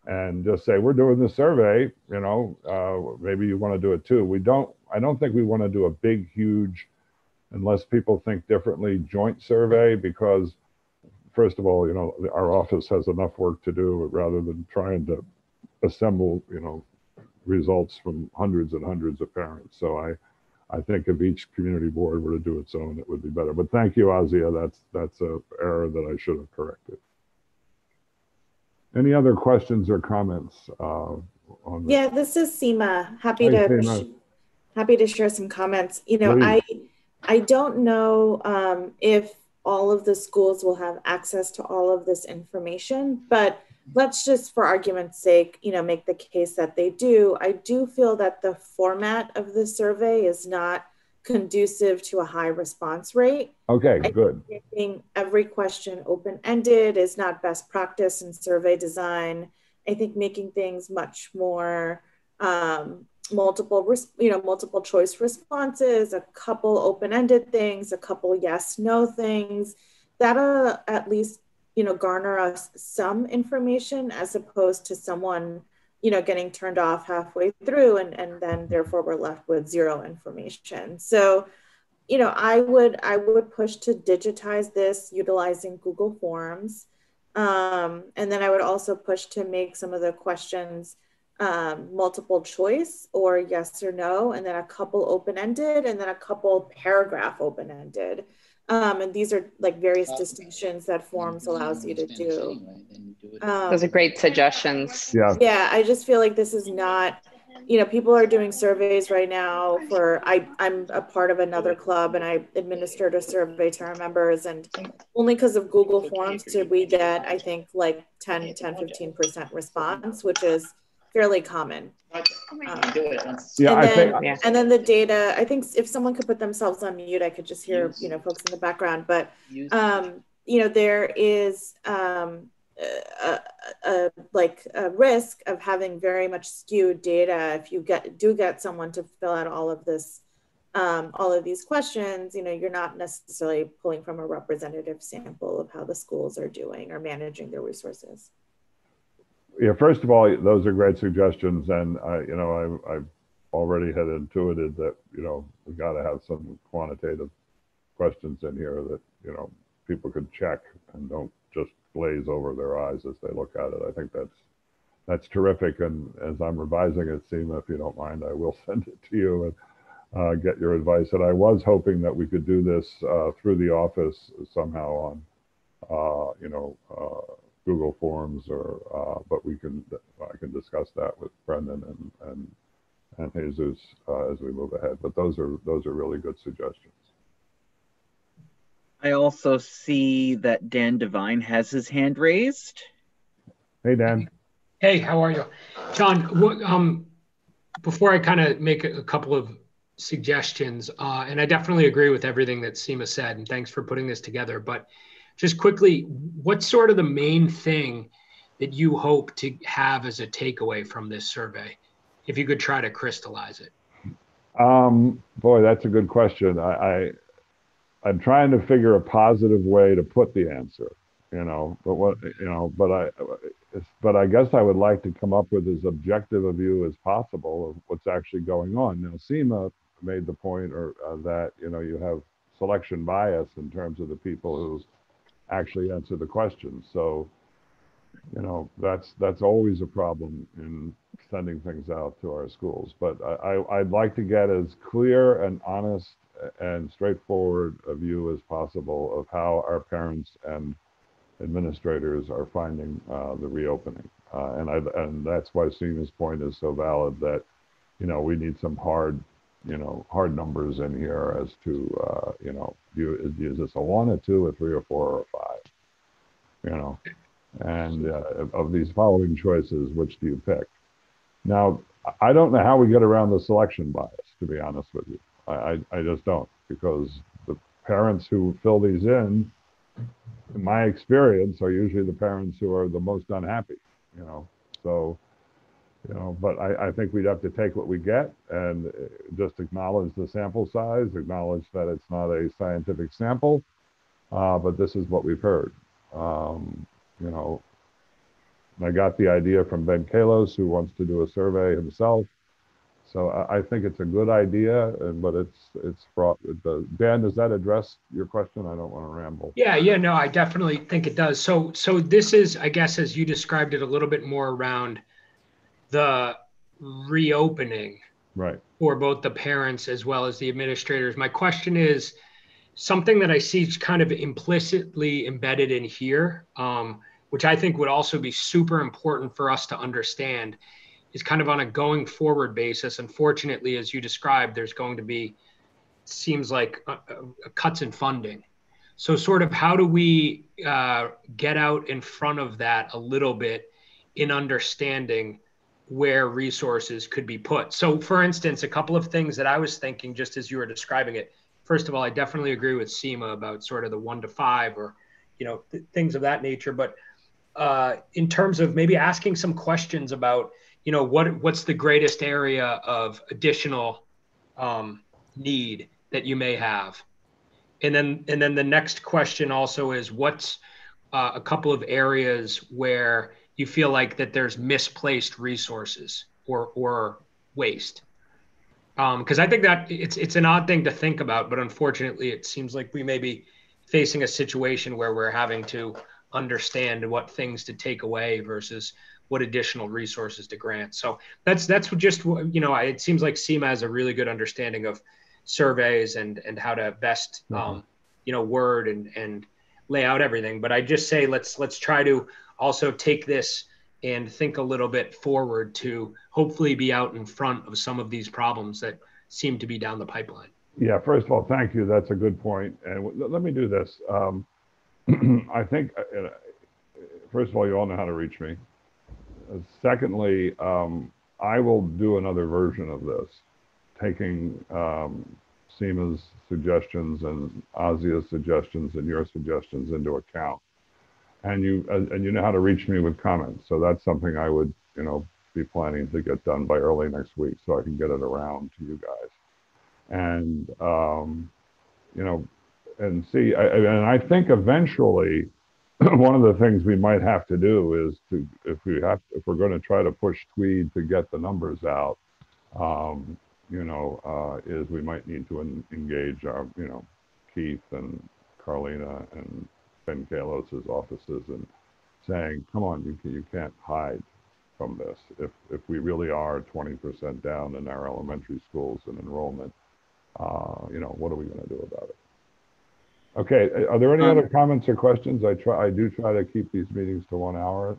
and just say, we're doing this survey, you know, maybe you want to do it too. I don't think we want to do a big, huge, unless people think differently, joint survey, because first of all, you know, our office has enough work to do rather than trying to assemble, you know, results from hundreds and hundreds of parents. So I think if each community board were to do its own, it would be better. But thank you, Azia. That's an error that I should have corrected. Any other questions or comments on this? Yeah, this is Seema. Happy to share some comments. You know, I don't know if all of the schools will have access to all of this information, but let's just, for argument's sake, you know, make the case that they do. I do feel that the format of the survey is not conducive to a high response rate. Okay, good. Making every question open-ended is not best practice in survey design. I think making things much more multiple choice responses, a couple open-ended things, a couple yes/no things, that'll at least, you know, garner us some information, as opposed to someone, you know, getting turned off halfway through and then therefore we're left with zero information. So, you know, I would push to digitize this utilizing Google Forms. And then I would also push to make some of the questions multiple choice or yes or no, and then a couple open-ended, and then a couple paragraph open-ended. And these are like various distinctions that Forms allows you to do. Those are great suggestions. Yeah, I just feel like this is not, you know, people are doing surveys right now for, I'm a part of another club and I administered a survey to our members, and only because of Google Forms did we get, I think, like 15% response, which is fairly common. And then the data, I think if someone could put themselves on mute, I could just hear, you know, folks in the background, but, you know, there is a risk of having very much skewed data. If you do get someone to fill out all of this, all of these questions, you know, you're not necessarily pulling from a representative sample of how the schools are doing or managing their resources. Yeah, first of all, those are great suggestions, and you know, I've already had intuited that, you know, we got to have some quantitative questions in here that, you know, people could check and don't just glaze over their eyes as they look at it. I think that's terrific, and as I'm revising it, Seema, if you don't mind, I will send it to you and get your advice. And I was hoping that we could do this through the office somehow on, you know, Google Forms, or but I can discuss that with Brendan and Jesus as we move ahead. But those are really good suggestions. I also see that Dan Devine has his hand raised. Hey, Dan. Hey, how are you? John, before I kind of make a couple of suggestions, and I definitely agree with everything that Seema said, and thanks for putting this together, but just quickly, what's sort of the main thing that you hope to have as a takeaway from this survey, if you could try to crystallize it? Boy, that's a good question. I'm trying to figure a positive way to put the answer, but I guess I would like to come up with as objective a view as possible of what's actually going on. Now, Seema made the point that, you have selection bias in terms of the people who actually answer the questions. So, that's always a problem in sending things out to our schools. But I'd like to get as clear and honest and straightforward a view as possible of how our parents and administrators are finding the reopening. And that's why Seema's point is so valid, that, we need some hard numbers in here as to, is this a 1, a 2, a 3, or 4, or a 5? And of these following choices, which do you pick? Now, I don't know how we get around the selection bias, to be honest with you. I just don't, because the parents who fill these in my experience, are usually the parents who are the most unhappy, So, but I think we'd have to take what we get and just acknowledge the sample size, acknowledge that it's not a scientific sample, but this is what we've heard. I got the idea from Ben Kalos, who wants to do a survey himself. So I think it's a good idea, but it's fraught with the. Dan, does that address your question? I don't want to ramble. Yeah, no, I definitely think it does. So this is, I guess, as you described it, a little bit more around the reopening, right, for both the parents as well as the administrators. My question is something that I see kind of implicitly embedded in here, which I think would also be super important for us to understand, is kind of on a going forward basis. Unfortunately, as you described, there's going to be, seems like cuts in funding. So sort of how do we get out in front of that a little bit in understanding where resources could be put? So for instance, a couple of things that I was thinking just as you were describing it. First of all, I definitely agree with Seema about sort of the 1 to 5 or, things of that nature. But in terms of maybe asking some questions about, what's the greatest area of additional need that you may have? And then the next question also is, what's a couple of areas where you feel like that there's misplaced resources or waste? Because I think that it's an odd thing to think about, but unfortunately, it seems like we may be facing a situation where we're having to understand what things to take away versus what additional resources to grant. So that's just, it seems like Seema has a really good understanding of surveys and how to best, word and lay out everything. But I just say, let's try to also take this and think a little bit forward to hopefully be out in front of some of these problems that seem to be down the pipeline. Yeah, first of all, thank you. That's a good point. And let me do this. I think, first of all, you all know how to reach me. Secondly, I will do another version of this, taking Seema's suggestions and Asia's suggestions and your suggestions into account. And you know how to reach me with comments. So that's something I would, be planning to get done by early next week, so I can get it around to you guys. And and see. And I think eventually, one of the things we might have to do is if we're going to try to push Tweed to get the numbers out, is we might need to engage our, Keith and Carlina and Ben Kalos's offices and saying, come on, you can't hide from this. If we really are 20% down in our elementary schools in enrollment, what are we going to do about it? Okay, are there any other comments or questions? I do try to keep these meetings to 1 hour.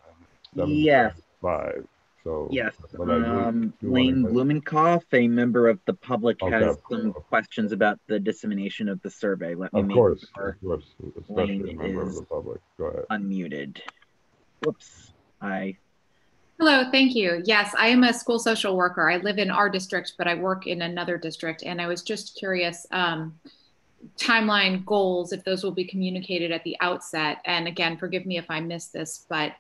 Yes. 5. So yes, but I do Lane Blumenkoff, a member of the public, has Okay. some questions about the dissemination of the survey. Let me Of make course, sure especially Lane a member of is the public. Go ahead. unmuted. Whoops. Hello, thank you. Yes, I am a school social worker. I live in our district, but I work in another district. And I was just curious, timeline goals, if those will be communicated at the outset. And again, forgive me if I missed this, but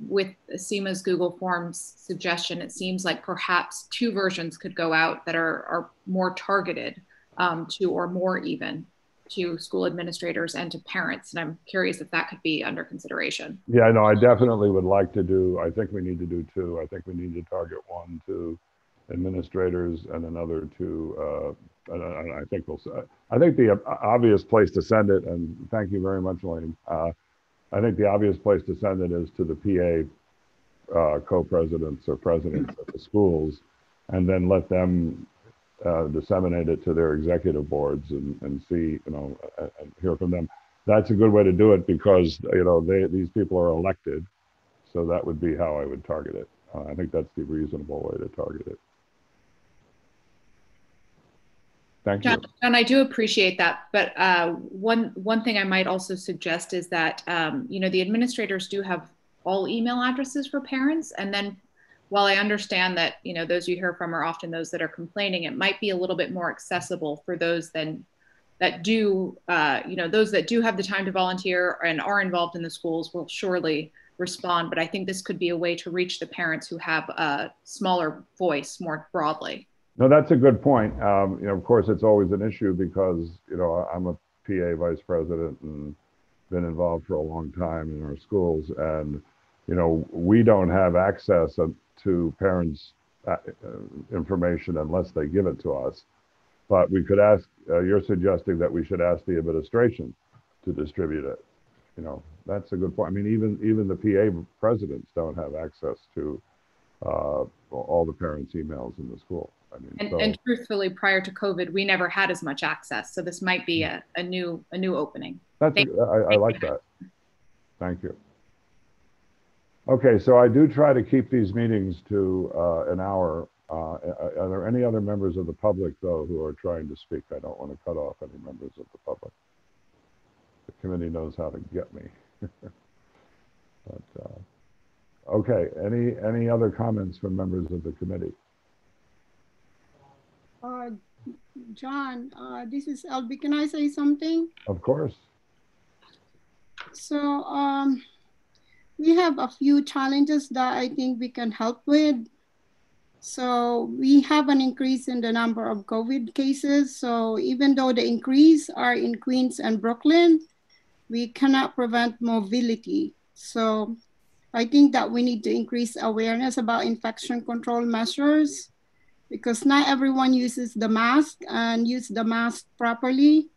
with Seema's Google Forms suggestion, it seems like perhaps 2 versions could go out that are more targeted to, or more even, to school administrators and to parents. And I'm curious if that could be under consideration. Yeah, no, I definitely would like to do, I think we need to do 2. I think we need to target 1 to administrators and another to, and I think I think the obvious place to send it, and thank you very much, Lane. I think the obvious place to send it is to the PA co-presidents or presidents of the schools, and then let them disseminate it to their executive boards and see, and hear from them. That's a good way to do it because, these people are elected. So that would be how I would target it. I think that's the reasonable way to target it. Thank you. John, I do appreciate that. But one thing I might also suggest is that, the administrators do have all email addresses for parents. And then while I understand that, those you hear from are often those that are complaining, it might be a little bit more accessible for those that do, those that do have the time to volunteer and are involved in the schools will surely respond. But I think this could be a way to reach the parents who have a smaller voice more broadly. No, that's a good point. Of course, it's always an issue because, I'm a PA vice president and been involved for a long time in our schools. And, we don't have access to parents' information unless they give it to us. But we could ask, you're suggesting that we should ask the administration to distribute it. That's a good point. I mean, even the PA presidents don't have access to all the parents' emails in the school. I mean, and truthfully, prior to COVID, we never had as much access. So this might be a new opening. I like that. Thank you. Okay, so I do try to keep these meetings to an hour. Are there any other members of the public, though, who are trying to speak? I don't want to cut off any members of the public. The committee knows how to get me. But, okay, any other comments from members of the committee? John, this is Elby. Can I say something? Of course. So we have a few challenges that I think we can help with. So we have an increase in the number of COVID cases. So even though the increase are in Queens and Brooklyn, we cannot prevent mobility. So I think that we need to increase awareness about infection control measures because not everyone uses the mask and use the mask properly.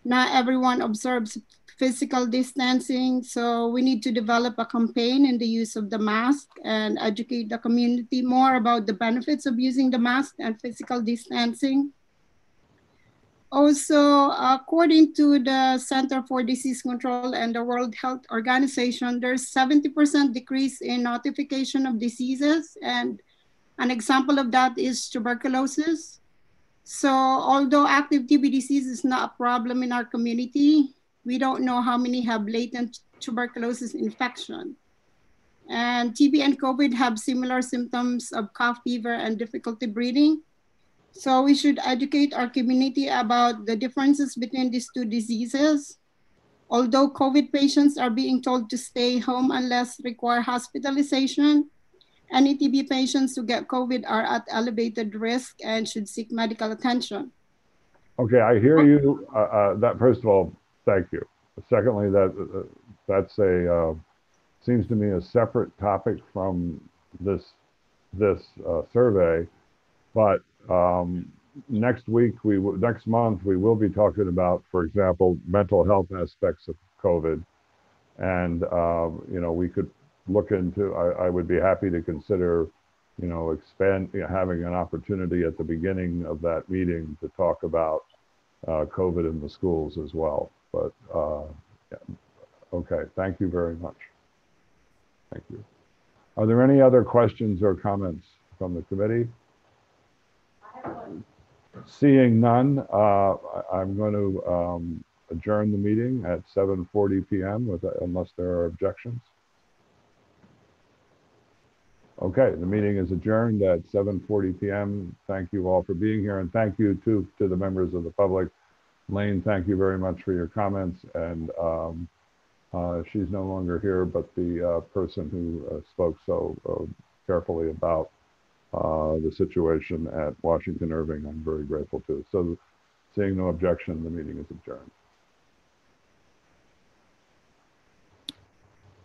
Not everyone observes physical distancing. So we need to develop a campaign in the use of the mask and educate the community more about the benefits of using the mask and physical distancing. Also, according to the Center for Disease Control and the World Health Organization, there's 70% decrease in notification of diseases. And an example of that is tuberculosis. So although active TB disease is not a problem in our community, we don't know how many have latent tuberculosis infection. And TB and COVID have similar symptoms of cough, fever, and difficulty breathing. So we should educate our community about the differences between these 2 diseases. Although COVID patients are being told to stay home unless require hospitalization, any TB patients who get COVID are at elevated risk and should seek medical attention. Okay, I hear you. That first of all, thank you. Secondly, that's seems to me a separate topic from this survey, but next month we will be talking about, for example, mental health aspects of COVID, and we could look into. I would be happy to consider, having an opportunity at the beginning of that meeting to talk about COVID in the schools as well. But yeah. Okay, thank you very much. Thank you. Are there any other questions or comments from the committee? Seeing none, I'm going to adjourn the meeting at 7:40 p.m. unless there are objections. Okay, the meeting is adjourned at 7:40 p.m. Thank you all for being here, and thank you to the members of the public. Lane, thank you very much for your comments, and she's no longer here, but the person who spoke so carefully about the situation at Washington Irving, I'm very grateful to. So seeing no objection, the meeting is adjourned.